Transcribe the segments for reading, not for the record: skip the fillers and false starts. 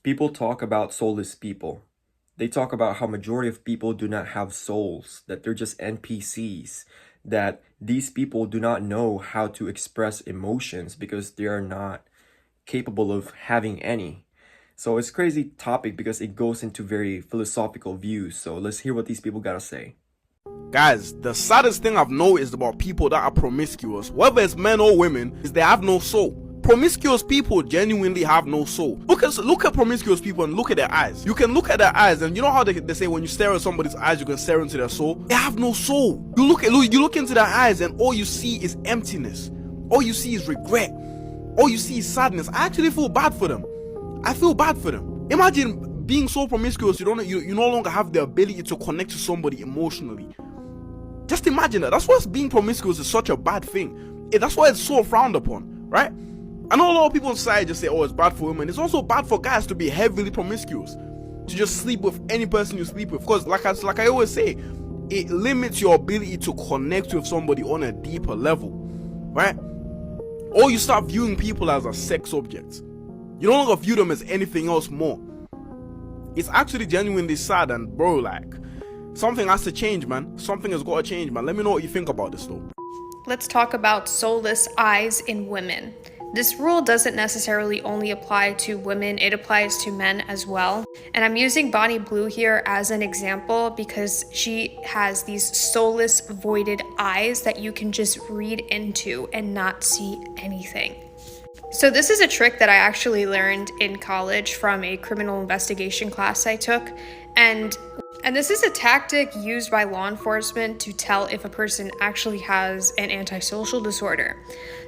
People talk about soulless people. They talk about how majority of people do not have souls, that they're just NPCs, that these people do not know how to express emotions because they are not capable of having any. So it's a crazy topic because it goes into very philosophical views. So let's hear what these people gotta say. Guys, the saddest thing I've noticed about people that are promiscuous, whether it's men or women, is they have no soul. Promiscuous people genuinely have no soul. Look at promiscuous people and look at their eyes. You can look at their eyes, and you know how they say when you stare at somebody's eyes, you can stare into their soul. They have no soul. You look into their eyes, and all you see is emptiness. All you see is regret. All you see is sadness. I actually feel bad for them. I feel bad for them. Imagine being so promiscuous, you no longer have the ability to connect to somebody emotionally. Just imagine that. That's why being promiscuous is such a bad thing. That's why it's so frowned upon, right? I know a lot of people inside just say, oh, it's bad for women. It's also bad for guys to be heavily promiscuous, to just sleep with any person you sleep with. Because like I always say, it limits your ability to connect with somebody on a deeper level, right? Or you start viewing people as a sex object. You no longer view them as anything else more. It's actually genuinely sad, and bro, like, something has to change, man. Something has got to change, man. Let me know what you think about this, though. Let's talk about soulless eyes in women. This rule doesn't necessarily only apply to women, it applies to men as well. And I'm using Bonnie Blue here as an example because she has these soulless, voided eyes that you can just read into and not see anything. So this is a trick that I actually learned in college from a criminal investigation class I took. And this is a tactic used by law enforcement to tell if a person actually has an antisocial disorder.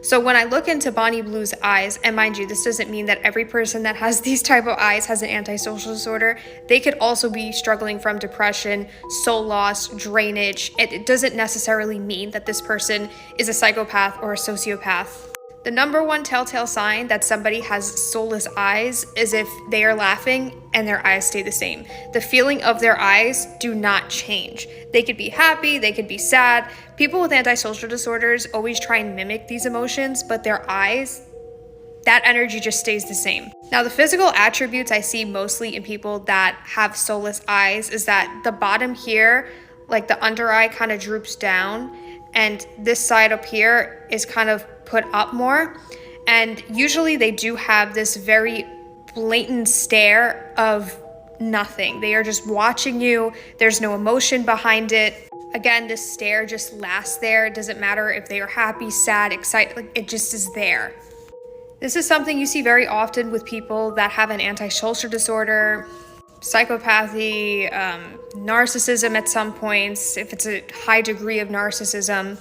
So when I look into Bonnie Blue's eyes, and mind you, this doesn't mean that every person that has these type of eyes has an antisocial disorder. They could also be struggling from depression, soul loss, drainage. It doesn't necessarily mean that this person is a psychopath or a sociopath. The number one telltale sign that somebody has soulless eyes is if they are laughing and their eyes stay the same. The feeling of their eyes do not change. They could be happy, they could be sad. People with antisocial disorders always try and mimic these emotions, but their eyes, that energy just stays the same. Now, the physical attributes I see mostly in people that have soulless eyes is that the bottom here, like the under eye, kind of droops down, and this side up here is kind of put up more. And usually they do have this very blatant stare of nothing. They are just watching you. There's no emotion behind it. Again, this stare just lasts there. It doesn't matter if they are happy, sad, excited, like it just is there. This is something you see very often with people that have an antisocial disorder, psychopathy, narcissism at some points, if it's a high degree of narcissism.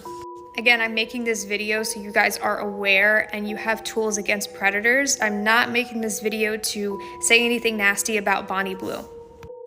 Again, I'm making this video so you guys are aware and you have tools against predators. I'm not making this video to say anything nasty about Bonnie Blue.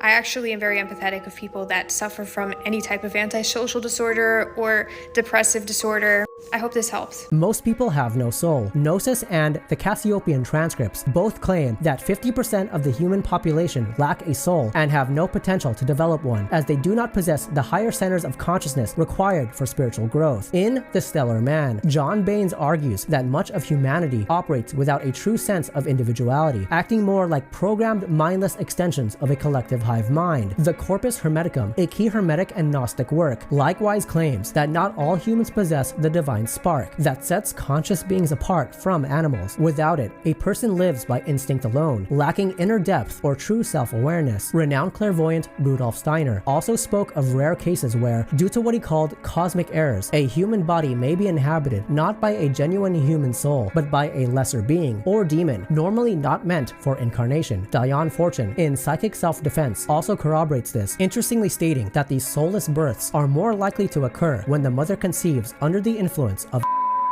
I actually am very empathetic of people that suffer from any type of antisocial disorder or depressive disorder. I hope this helps. Most people have no soul. Gnosis and the Cassiopean transcripts both claim that 50% of the human population lack a soul and have no potential to develop one, as they do not possess the higher centers of consciousness required for spiritual growth. In The Stellar Man, John Baines argues that much of humanity operates without a true sense of individuality, acting more like programmed mindless extensions of a collective hive mind. The Corpus Hermeticum, a key Hermetic and Gnostic work, likewise claims that not all humans possess the divine spark that sets conscious beings apart from animals. Without it, a person lives by instinct alone, lacking inner depth or true self-awareness. Renowned clairvoyant Rudolf Steiner also spoke of rare cases where, due to what he called cosmic errors, a human body may be inhabited not by a genuine human soul, but by a lesser being or demon, normally not meant for incarnation. Diane Fortune, in Psychic Self-Defense, also corroborates this, interestingly stating that these soulless births are more likely to occur when the mother conceives under the influence of.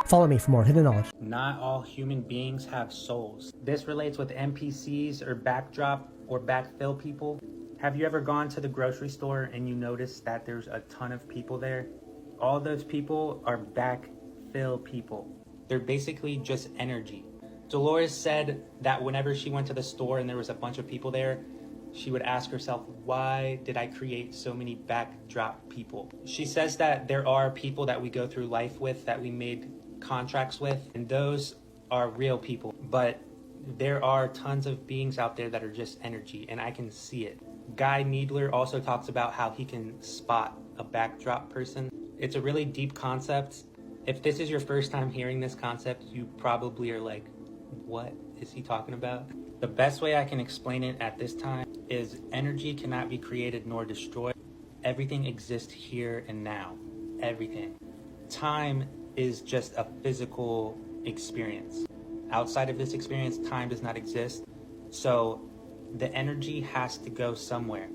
Follow me for more hidden knowledge. Not all human beings have souls. This relates with NPCs or backdrop or backfill people. Have you ever gone to the grocery store and you notice that there's a ton of people there? All those people are backfill people. They're basically just energy. Dolores said that whenever she went to the store and there was a bunch of people there, she would ask herself, why did I create so many backdrop people? She says that there are people that we go through life with that we made contracts with, and those are real people. But There are tons of beings out there that are just energy, and I can see it. Guy Needler also talks about how he can spot a backdrop person. It's a really deep concept. If this is your first time hearing this concept, you probably are like, what is he talking about? The best way I can explain it at this time is energy cannot be created nor destroyed. Everything exists here and now. Everything. Time is just a physical experience. Outside of this experience, time does not exist. So the energy has to go somewhere.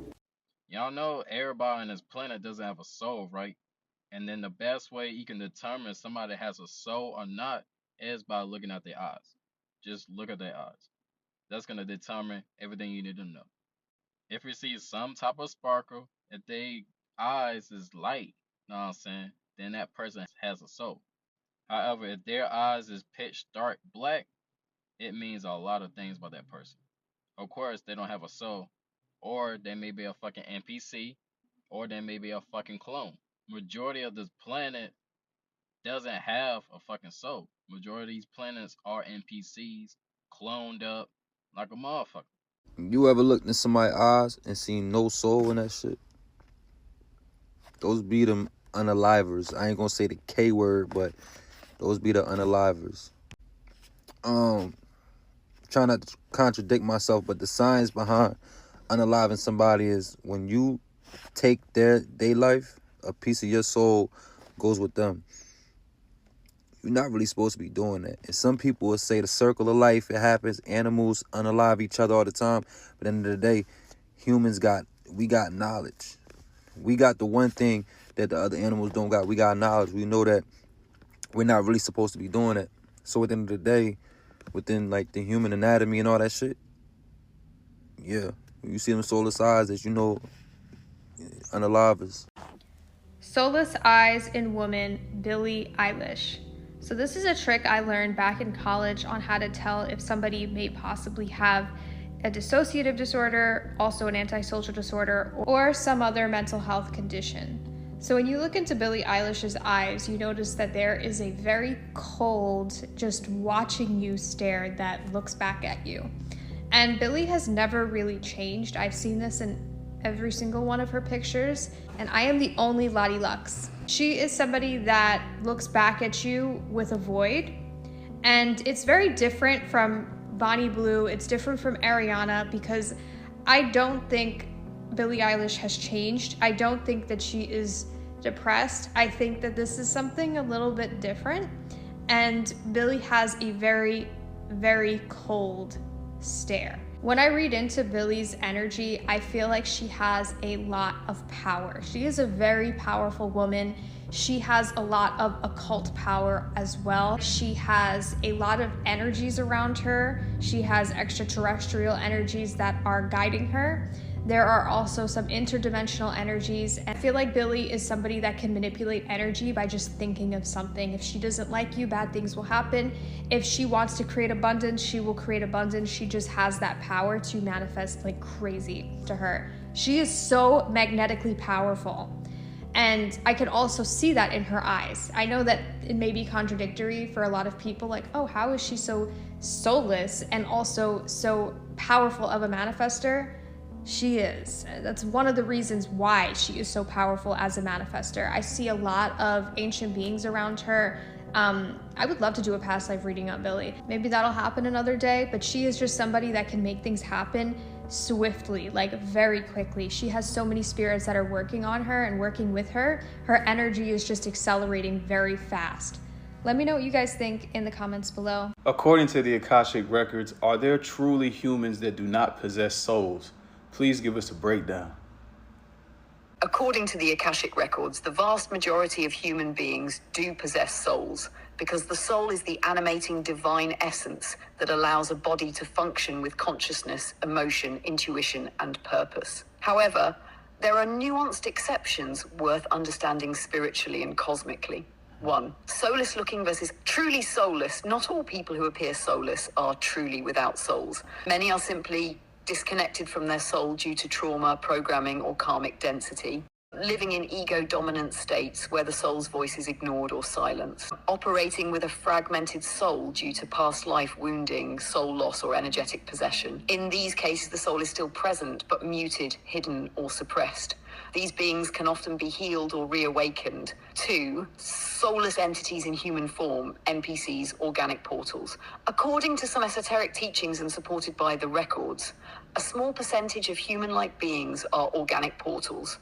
Y'all know everybody on this planet doesn't have a soul, right? And then the best way you can determine somebody has a soul or not is by looking at their eyes. Just look at their eyes. That's going to determine everything you need to know. If you see some type of sparkle, if their eyes is light, know what I'm saying, then that person has a soul. However, if their eyes is pitch dark black, it means a lot of things about that person. Of course, they don't have a soul, or they may be a fucking NPC, or they may be a fucking clone. Majority of this planet doesn't have a fucking soul. Majority of these planets are NPCs, cloned up like a motherfucker. You ever looked in somebody's eyes and seen no soul in that shit? Those be them unalivers. I ain't gonna say the K word, but those be the unalivers. Trying not to contradict myself, but the science behind unaliving somebody is when you take their life, a piece of your soul goes with them. You're not really supposed to be doing that. And some people will say the circle of life, it happens. Animals unalive each other all the time. But at the end of the day, humans we got knowledge. We got the one thing that the other animals don't got. We got knowledge. We know that we're not really supposed to be doing it. So at the end of the day, within like the human anatomy and all that shit, yeah, you see them soulless eyes that you know unalivers. Soulless eyes in woman, Billie Eilish. So this is a trick I learned back in college on how to tell if somebody may possibly have a dissociative disorder, also an antisocial disorder, or some other mental health condition. So when you look into Billie Eilish's eyes, you notice that there is a very cold, just watching you stare that looks back at you. And Billie has never really changed. I've seen this in every single one of her pictures, and I am the only Lottie Lux. She is somebody that looks back at you with a void, and it's very different from Bonnie Blue. It's different from Ariana because I don't think Billie Eilish has changed. I don't think that she is depressed. I think that this is something a little bit different, and Billie has a very, very cold stare. When I read into Billie's energy, I feel like she has a lot of power. She is a very powerful woman. She has a lot of occult power as well. She has a lot of energies around her. She has extraterrestrial energies that are guiding her. There are also some interdimensional energies. I feel like Billie is somebody that can manipulate energy by just thinking of something. If she doesn't like you, bad things will happen. If she wants to create abundance, she will create abundance. She just has that power to manifest like crazy to her. She is so magnetically powerful. And I can also see that in her eyes. I know that it may be contradictory for a lot of people, like, oh, how is she so soulless and also so powerful of a manifestor? She is. That's one of the reasons why she is so powerful as a manifestor. I see a lot of ancient beings around her. I would love to do a past life reading on Billie. Maybe that'll happen another day, but she is just somebody that can make things happen swiftly, like very quickly. She has so many spirits that are working on her and working with her. Her energy is just accelerating very fast. Let me know what you guys think in the comments below. According to the Akashic records, are there truly humans that do not possess souls? Please give us a breakdown. According to the Akashic records, the vast majority of human beings do possess souls because the soul is the animating divine essence that allows a body to function with consciousness, emotion, intuition, and purpose. However, there are nuanced exceptions worth understanding spiritually and cosmically. 1. Soulless looking versus truly soulless. Not all people who appear soulless are truly without souls. Many are simply disconnected from their soul due to trauma, programming, or karmic density. living in ego-dominant states where the soul's voice is ignored or silenced, operating with a fragmented soul due to past life wounding, soul loss, or energetic possession. In these cases, the soul is still present, but muted, hidden, or suppressed. These beings can often be healed or reawakened. 2. Soulless entities in human form, NPCs, organic portals. According to some esoteric teachings and supported by the records, a small percentage of human-like beings are organic portals,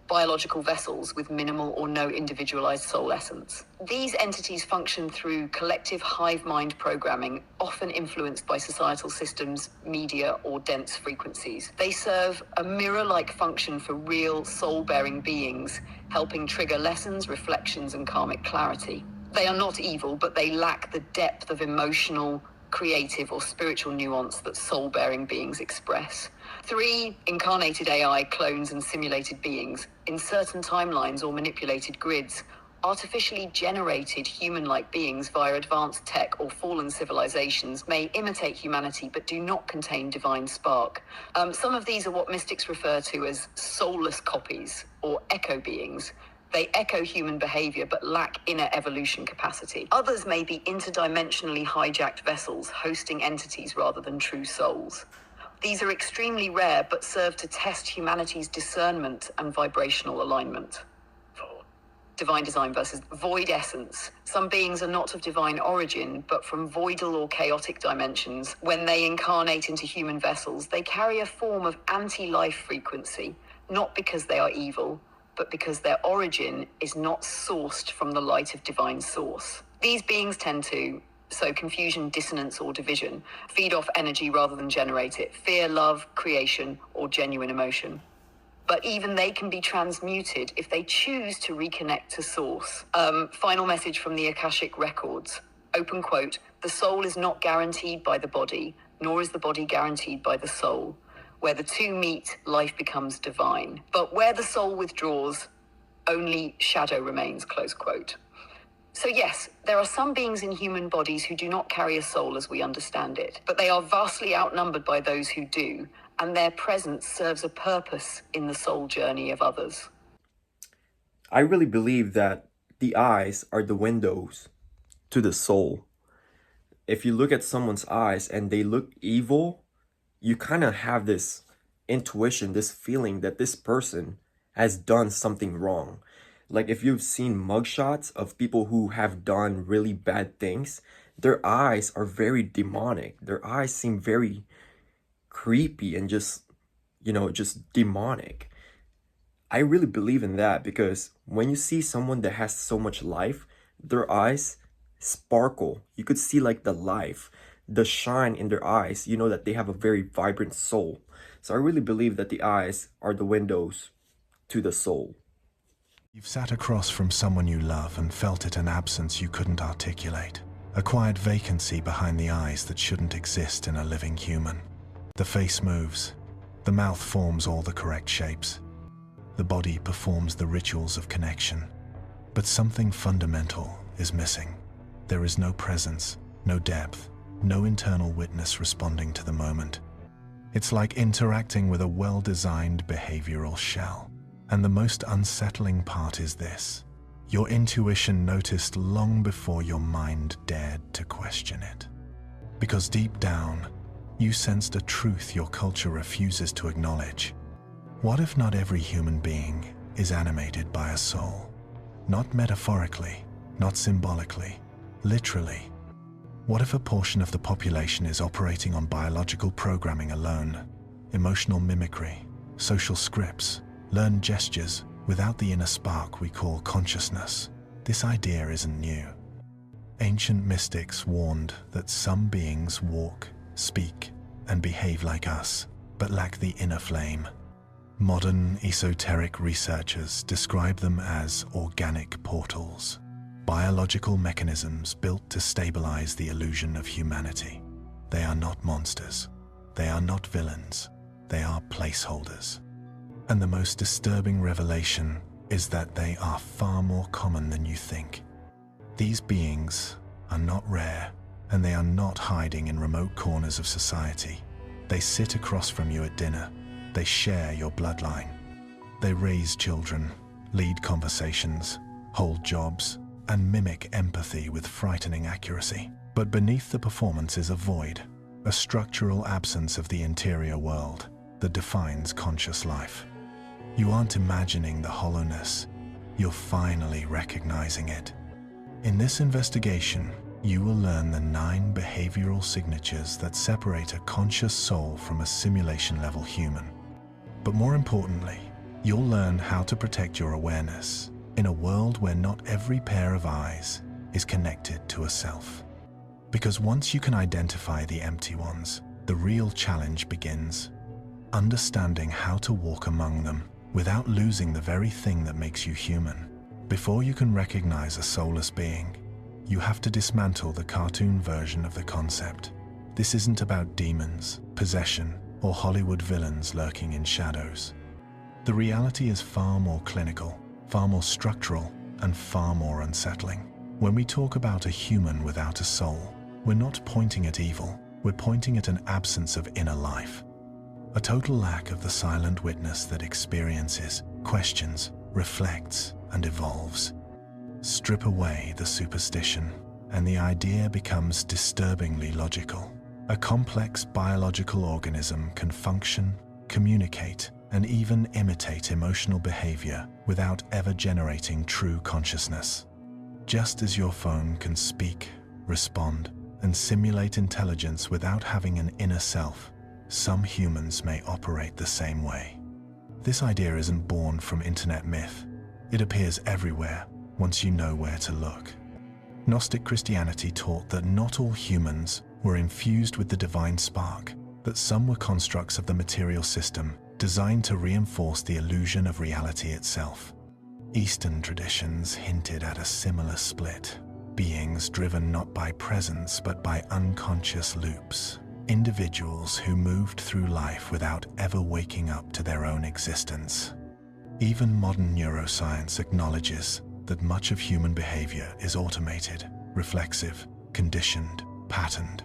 biological vessels with minimal or no individualized soul essence. These entities function through collective hive mind programming, often influenced by societal systems, media, or dense frequencies. They serve a mirror-like function for real soul-bearing beings, helping trigger lessons, reflections, and karmic clarity. They are not evil, but they lack the depth of emotional, creative, or spiritual nuance that soul-bearing beings express. 3. Incarnated AI, clones, and simulated beings. In certain timelines or manipulated grids, artificially generated human-like beings via advanced tech or fallen civilizations may imitate humanity but do not contain divine spark. Some of these are what mystics refer to as soulless copies or echo beings. They echo human behavior but lack inner evolution capacity. Others may be interdimensionally hijacked vessels, hosting entities rather than true souls. These are extremely rare but serve to test humanity's discernment and vibrational alignment. 4. Divine design versus void essence. Some beings are not of divine origin, but from voidal or chaotic dimensions. When they incarnate into human vessels, they carry a form of anti-life frequency, not because they are evil, but because their origin is not sourced from the light of divine source. These beings tend to sow confusion, dissonance, or division, feed off energy rather than generate it, fear, love, creation, or genuine emotion. But even they can be transmuted if they choose to reconnect to source. Final message from the Akashic records. Open quote, "The soul is not guaranteed by the body, nor is the body guaranteed by the soul. Where the two meet, life becomes divine. But where the soul withdraws, only shadow remains," close quote. So yes, there are some beings in human bodies who do not carry a soul as we understand it, but they are vastly outnumbered by those who do, and their presence serves a purpose in the soul journey of others. I really believe that the eyes are the windows to the soul. If you look at someone's eyes and they look evil, you kind of have this intuition, this feeling that this person has done something wrong. Like if you've seen mugshots of people who have done really bad things, their eyes are very demonic. Their eyes seem very creepy and just demonic. I really believe in that because when you see someone that has so much life, their eyes sparkle. You could see like the life, the shine in their eyes. You know that they have a very vibrant soul. So I really believe that the eyes are the windows to the soul. You've sat across from someone you love and felt it an absence you couldn't articulate. A quiet vacancy behind the eyes that shouldn't exist in a living human. The face moves. The mouth forms all the correct shapes. The body performs the rituals of connection. But something fundamental is missing. There is no presence, no depth, no internal witness responding to the moment. It's like interacting with a well-designed behavioral shell. And the most unsettling part is this. Your intuition noticed long before your mind dared to question it. Because deep down, you sensed a truth your culture refuses to acknowledge. What if not every human being is animated by a soul? Not metaphorically, not symbolically, literally. What if a portion of the population is operating on biological programming alone, emotional mimicry, social scripts, learned gestures without the inner spark we call consciousness? This idea isn't new. Ancient mystics warned that some beings walk, speak, and behave like us, but lack the inner flame. Modern esoteric researchers describe them as organic portals, biological mechanisms built to stabilize the illusion of humanity. They are not monsters. They are not villains. They are placeholders. And the most disturbing revelation is that they are far more common than you think. These beings are not rare, and they are not hiding in remote corners of society. They sit across from you at dinner. They share your bloodline. They raise children, lead conversations, hold jobs, and mimic empathy with frightening accuracy. But beneath the performance is a void, a structural absence of the interior world that defines conscious life. You aren't imagining the hollowness, you're finally recognizing it. In this investigation, you will learn the 9 behavioral signatures that separate a conscious soul from a simulation-level human. But more importantly, you'll learn how to protect your awareness in a world where not every pair of eyes is connected to a self. Because once you can identify the empty ones, the real challenge begins. Understanding how to walk among them without losing the very thing that makes you human. Before you can recognize a soulless being, you have to dismantle the cartoon version of the concept. This isn't about demons, possession, or Hollywood villains lurking in shadows. The reality is far more clinical, far more structural, and far more unsettling. When we talk about a human without a soul, we're not pointing at evil, we're pointing at an absence of inner life. A total lack of the silent witness that experiences, questions, reflects, and evolves. Strip away the superstition, and the idea becomes disturbingly logical. A complex biological organism can function, communicate, and even imitate emotional behavior without ever generating true consciousness. Just as your phone can speak, respond, and simulate intelligence without having an inner self, some humans may operate the same way. This idea isn't born from internet myth. It appears everywhere once you know where to look. Gnostic Christianity taught that not all humans were infused with the divine spark, that some were constructs of the material system designed to reinforce the illusion of reality itself. Eastern traditions hinted at a similar split, beings driven not by presence but by unconscious loops, individuals who moved through life without ever waking up to their own existence. Even modern neuroscience acknowledges that much of human behavior is automated, reflexive, conditioned, patterned.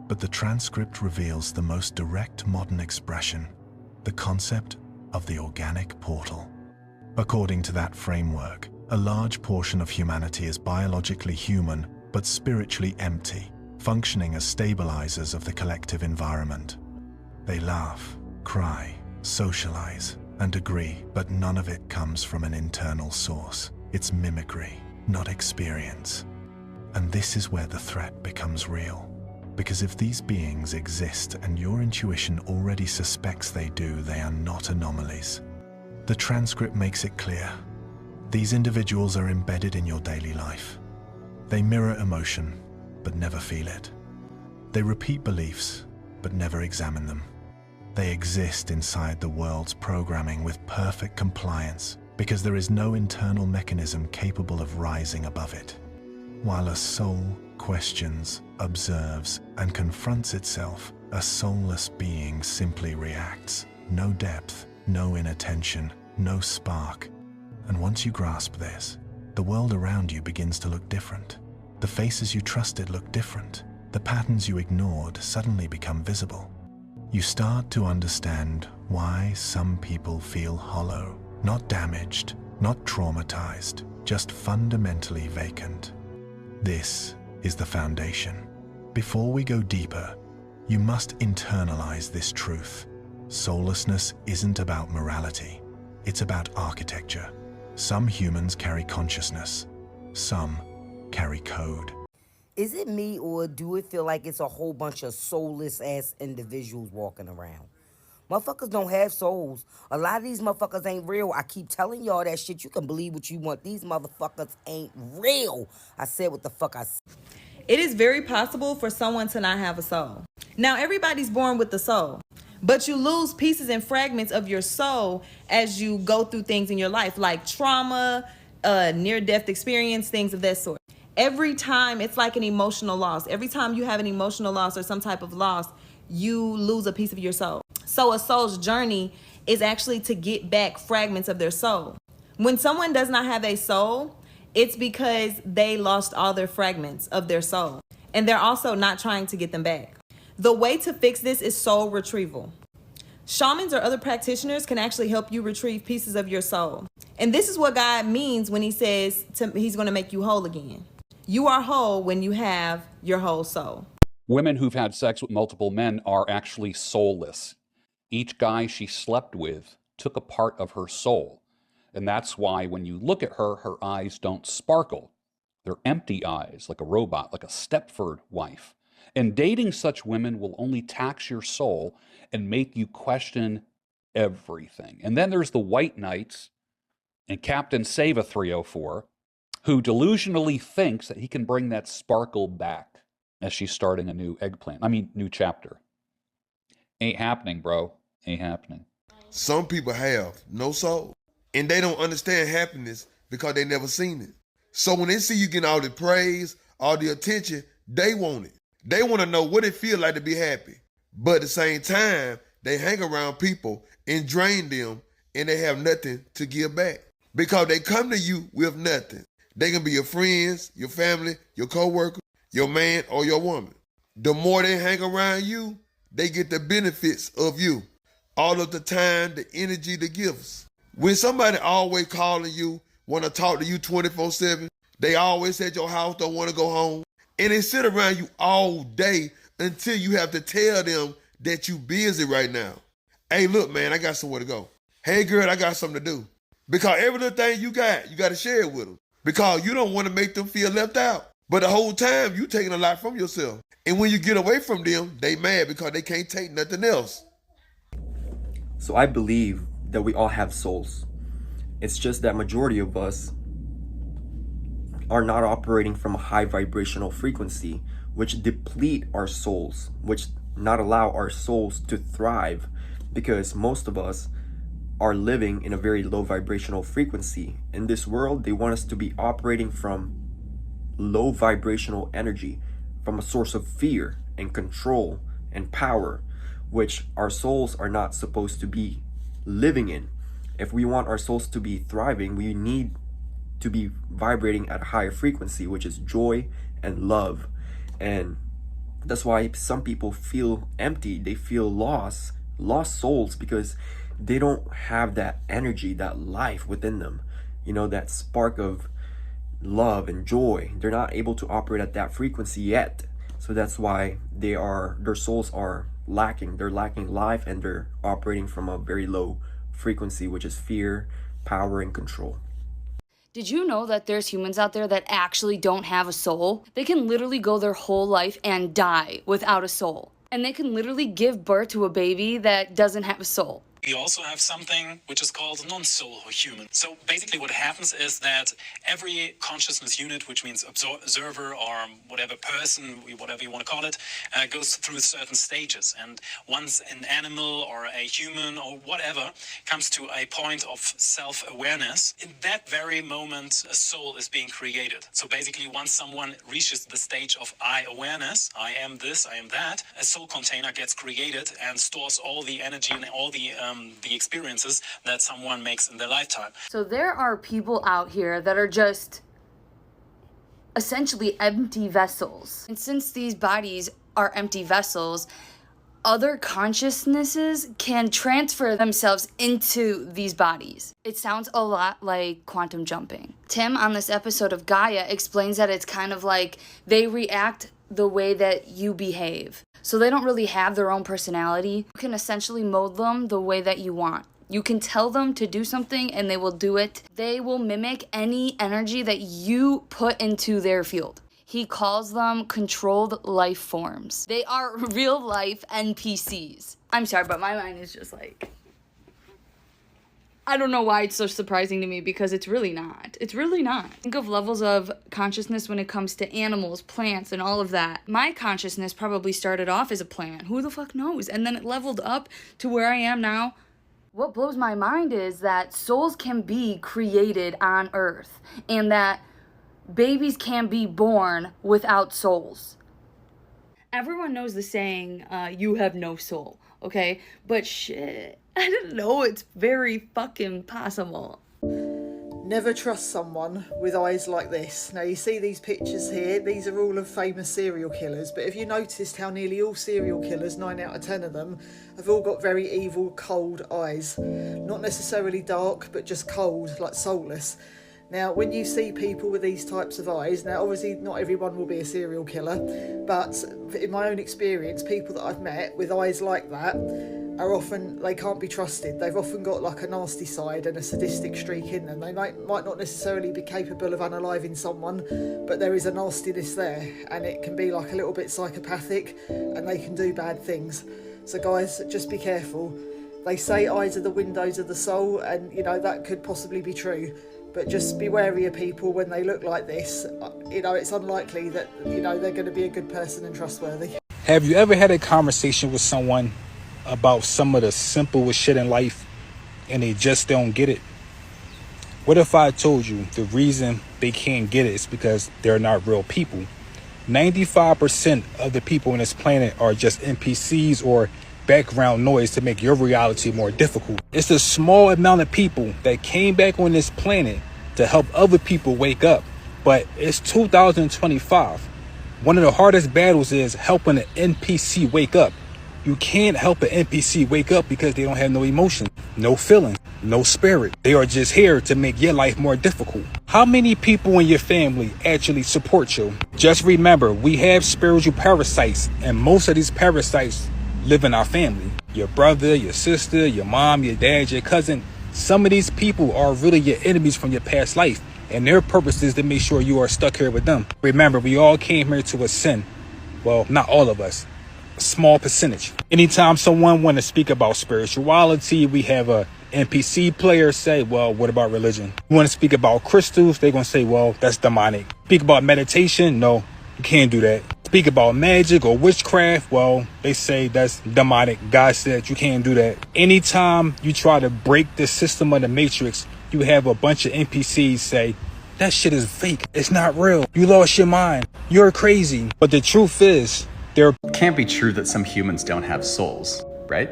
But the transcript reveals the most direct modern expression, the concept of the organic portal. According to that framework, a large portion of humanity is biologically human but spiritually empty, functioning as stabilizers of the collective environment. They laugh, cry, socialize, and agree, but none of it comes from an internal source. It's mimicry, not experience. And this is where the threat becomes real. Because if these beings exist and your intuition already suspects they do, they are not anomalies. The transcript makes it clear. These individuals are embedded in your daily life. They mirror emotion, but never feel it. They repeat beliefs, but never examine them. They exist inside the world's programming with perfect compliance because there is no internal mechanism capable of rising above it. While a soul questions, observes, and confronts itself, a soulless being simply reacts. No depth, no inattention, no spark. And once you grasp this, the world around you begins to look different. The faces you trusted look different. The patterns you ignored suddenly become visible. You start to understand why some people feel hollow, not damaged, not traumatized, just fundamentally vacant. This is the foundation. Before we go deeper, you must internalize this truth. Soullessness isn't about morality. It's about architecture. Some humans carry consciousness. Some carry code. Is it me, or do it feel like it's a whole bunch of soulless ass individuals walking around? Motherfuckers don't have souls. A lot of these motherfuckers ain't real. I keep telling y'all that shit. You can believe what you want. These motherfuckers ain't real. I said what the fuck I said. It is very possible for someone to not have a soul. Now, everybody's born with the soul, but you lose pieces and fragments of your soul as you go through things in your life, like trauma, near-death experience, things of that sort. Every time, it's like an emotional loss. Every time you have an emotional loss or some type of loss, you lose a piece of your soul. So a soul's journey is actually to get back fragments of their soul. When someone does not have a soul, it's because they lost all their fragments of their soul. And they're also not trying to get them back. The way to fix this is soul retrieval. Shamans or other practitioners can actually help you retrieve pieces of your soul. And this is what God means when he says he's going to make you whole again. You are whole when you have your whole soul. Women who've had sex with multiple men are actually soulless. Each guy she slept with took a part of her soul. And that's why when you look at her, her eyes don't sparkle. They're empty eyes, like a robot, like a Stepford wife. And dating such women will only tax your soul and make you question everything. And then there's the white knights and Captain Save a 304, who delusionally thinks that he can bring that sparkle back as she's starting a new chapter. Ain't happening, bro. Ain't happening. Some people have no soul, and they don't understand happiness because they never seen it. So when they see you getting all the praise, all the attention, they want it. They want to know what it feels like to be happy. But at the same time, they hang around people and drain them, and they have nothing to give back because they come to you with nothing. They can be your friends, your family, your co-worker, your man, or your woman. The more they hang around you, they get the benefits of you. All of the time, the energy, the gifts. When somebody always calling you, want to talk to you 24/7, they always at your house, don't want to go home, and they sit around you all day until you have to tell them that you busy right now. Hey, look, man, I got somewhere to go. Hey, girl, I got something to do. Because every little thing you got to share it with them. Because you don't want to make them feel left out. But the whole time, you taking a lot from yourself. And when you get away from them, they mad because they can't take nothing else. So I believe that we all have souls. It's just that majority of us are not operating from a high vibrational frequency, which deplete our souls, which not allow our souls to thrive, because most of us are living in a very low vibrational frequency. In this world, they want us to be operating from low vibrational energy, from a source of fear and control and power, which our souls are not supposed to be living in. If we want our souls to be thriving, we need to be vibrating at a higher frequency, which is joy and love. And that's why some people feel empty, they feel lost souls, because they don't have that energy, that life within them, that spark of love and joy. They're not able to operate at that frequency yet. So that's why their souls are lacking. They're lacking life, and they're operating from a very low frequency, which is fear, power, and control. Did you know that there's humans out there that actually don't have a soul? They can literally go their whole life and die without a soul. And they can literally give birth to a baby that doesn't have a soul. We also have something which is called non-soul human. So basically what happens is that every consciousness unit, which means observer or whatever person, whatever you want to call it, goes through certain stages. And once an animal or a human or whatever comes to a point of self-awareness, in that very moment, a soul is being created. So basically once someone reaches the stage of I-awareness, I am this, I am that, a soul container gets created and stores all the energy and all the experiences that someone makes in their lifetime. So there are people out here that are just essentially empty vessels. And since these bodies are empty vessels, other consciousnesses can transfer themselves into these bodies. It sounds a lot like quantum jumping. Tim, on this episode of Gaia, explains that it's kind of like they react the way that you behave. So they don't really have their own personality. You can essentially mold them the way that you want. You can tell them to do something and they will do it. They will mimic any energy that you put into their field. He calls them controlled life forms. They are real life NPCs. I'm sorry, but my mind is just like, I don't know why it's so surprising to me, because it's really not. It's really not. Think of levels of consciousness when it comes to animals, plants, and all of that. My consciousness probably started off as a plant. Who the fuck knows? And then it leveled up to where I am now. What blows my mind is that souls can be created on Earth, and that babies can be born without souls. Everyone knows the saying, you have no soul, okay? But shit, I didn't know it's very fucking possible. Never trust someone with eyes like this. Now you see these pictures here, these are all of famous serial killers, but have you noticed how nearly all serial killers, 9 out of 10 of them, have all got very evil, cold eyes? Not necessarily dark, but just cold, like soulless. Now, when you see people with these types of eyes, now obviously not everyone will be a serial killer, but in my own experience, people that I've met with eyes like that are often, they can't be trusted. They've often got like a nasty side and a sadistic streak in them. They might not necessarily be capable of unaliving someone, but there is a nastiness there, and it can be like a little bit psychopathic, and they can do bad things. So guys, just be careful. They say eyes are the windows of the soul, and you know, that could possibly be true. But just be wary of people when they look like this. You know, it's unlikely that, you know, they're going to be a good person and trustworthy. Have you ever had a conversation with someone about some of the simplest shit in life and they just don't get it? What if I told you the reason they can't get it is because they're not real people? 95% of the people on this planet are just NPCs or background noise to make your reality more difficult. It's a small amount of people that came back on this planet to help other people wake up. But it's 2025. One of the hardest battles is helping an NPC wake up. You can't help an NPC wake up because they don't have no emotion, no feeling, no spirit. They are just here to make your life more difficult. How many people in your family actually support you? Just remember, we have spiritual parasites, and most of these parasites live in our family. Your brother, your sister, your mom, your dad, your cousin. Some of these people are really your enemies from your past life, and their purpose is to make sure you are stuck here with them. Remember, we all came here to ascend. Well, not all of us. A small percentage. Anytime someone want to speak about spirituality, we have a NPC player say, well, what about religion? You want to speak about crystals, they're going to say, well, that's demonic. Speak about meditation, no, you can't do that. Speak about magic or witchcraft, well, they say that's demonic. God said you can't do that. Anytime you try to break the system of the matrix, you have a bunch of NPCs say, that shit is fake. It's not real. You lost your mind. You're crazy. But the truth is, there can't be true that some humans don't have souls, right?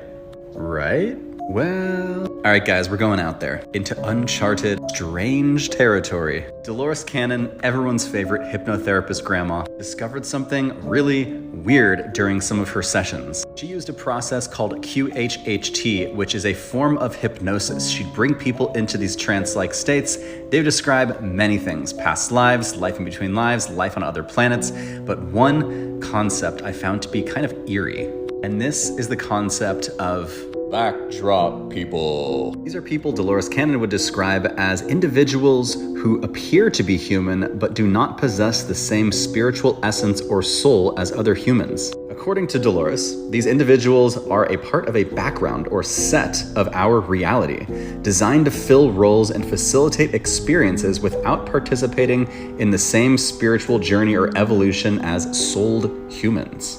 Right? Well, all right, guys, we're going out there into uncharted, strange territory. Dolores Cannon, everyone's favorite hypnotherapist grandma, discovered something really weird during some of her sessions. She used a process called QHHT, which is a form of hypnosis. She'd bring people into these trance-like states. They would describe many things: past lives, life in between lives, life on other planets. But one concept I found to be kind of eerie, and this is the concept of backdrop people. These are people Dolores Cannon would describe as individuals who appear to be human but do not possess the same spiritual essence or soul as other humans. According to Dolores, these individuals are a part of a background or set of our reality, designed to fill roles and facilitate experiences without participating in the same spiritual journey or evolution as souled humans.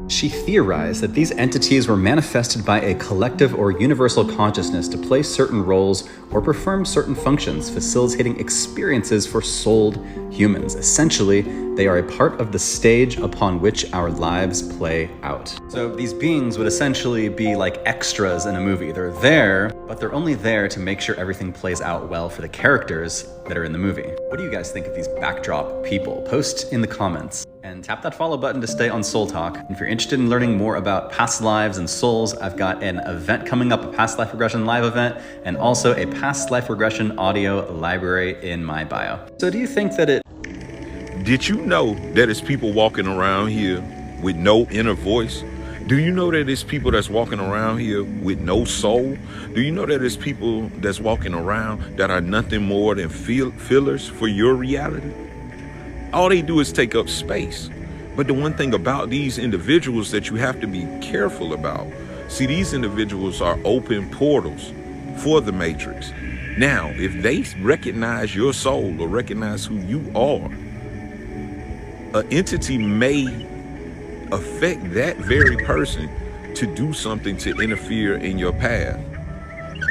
She theorized that these entities were manifested by a collective or universal consciousness to play certain roles or perform certain functions, facilitating experiences for souled humans. Essentially, they are a part of the stage upon which our lives play out. So these beings would essentially be like extras in a movie. They're there, but they're only there to make sure everything plays out well for the characters that are in the movie. What do you guys think of these backdrop people? Post in the comments. And tap that follow button to stay on Soul Talk. And if you're interested in learning more about past lives and souls, I've got an event coming up, a past life regression live event, and also a past life regression audio library in my bio. So do you think that Did you know that it's people walking around here with no inner voice? Do you know that it's people that's walking around here with no soul? Do you know that it's people that's walking around that are nothing more than fillers for your reality? All they do is take up space. But the one thing about these individuals that you have to be careful about, see, these individuals are open portals for the matrix. Now, if they recognize your soul or recognize who you are, an entity may affect that very person to do something to interfere in your path,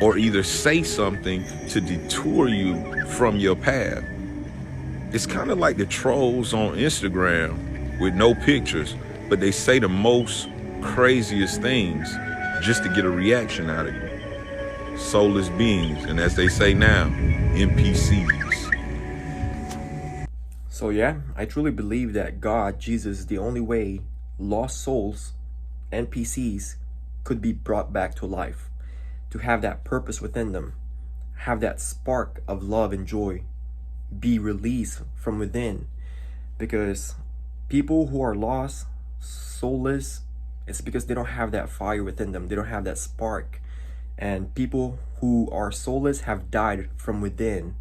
or either say something to detour you from your path. It's kind of like the trolls on Instagram with no pictures, but they say the most craziest things just to get a reaction out of you. soulless beings, and as they say now, NPCs. So yeah, I truly believe that God, Jesus, is the only way lost souls, NPCs, could be brought back to life, to have that purpose within them, have that spark of love and joy be released from within. Because people who are lost, soulless, it's because they don't have that fire within them. They don't have that spark. And people who are soulless have died from within,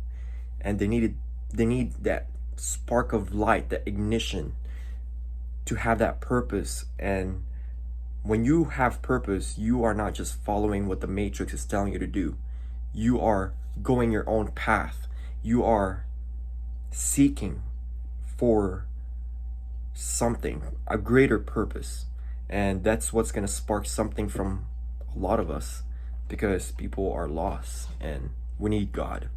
and they need that spark of light, that ignition, to have that purpose. And when you have purpose, you are not just following what the Matrix is telling you to do. You are going your own path. You are seeking for something, a greater purpose. And that's what's going to spark something from a lot of us, because people are lost and we need God.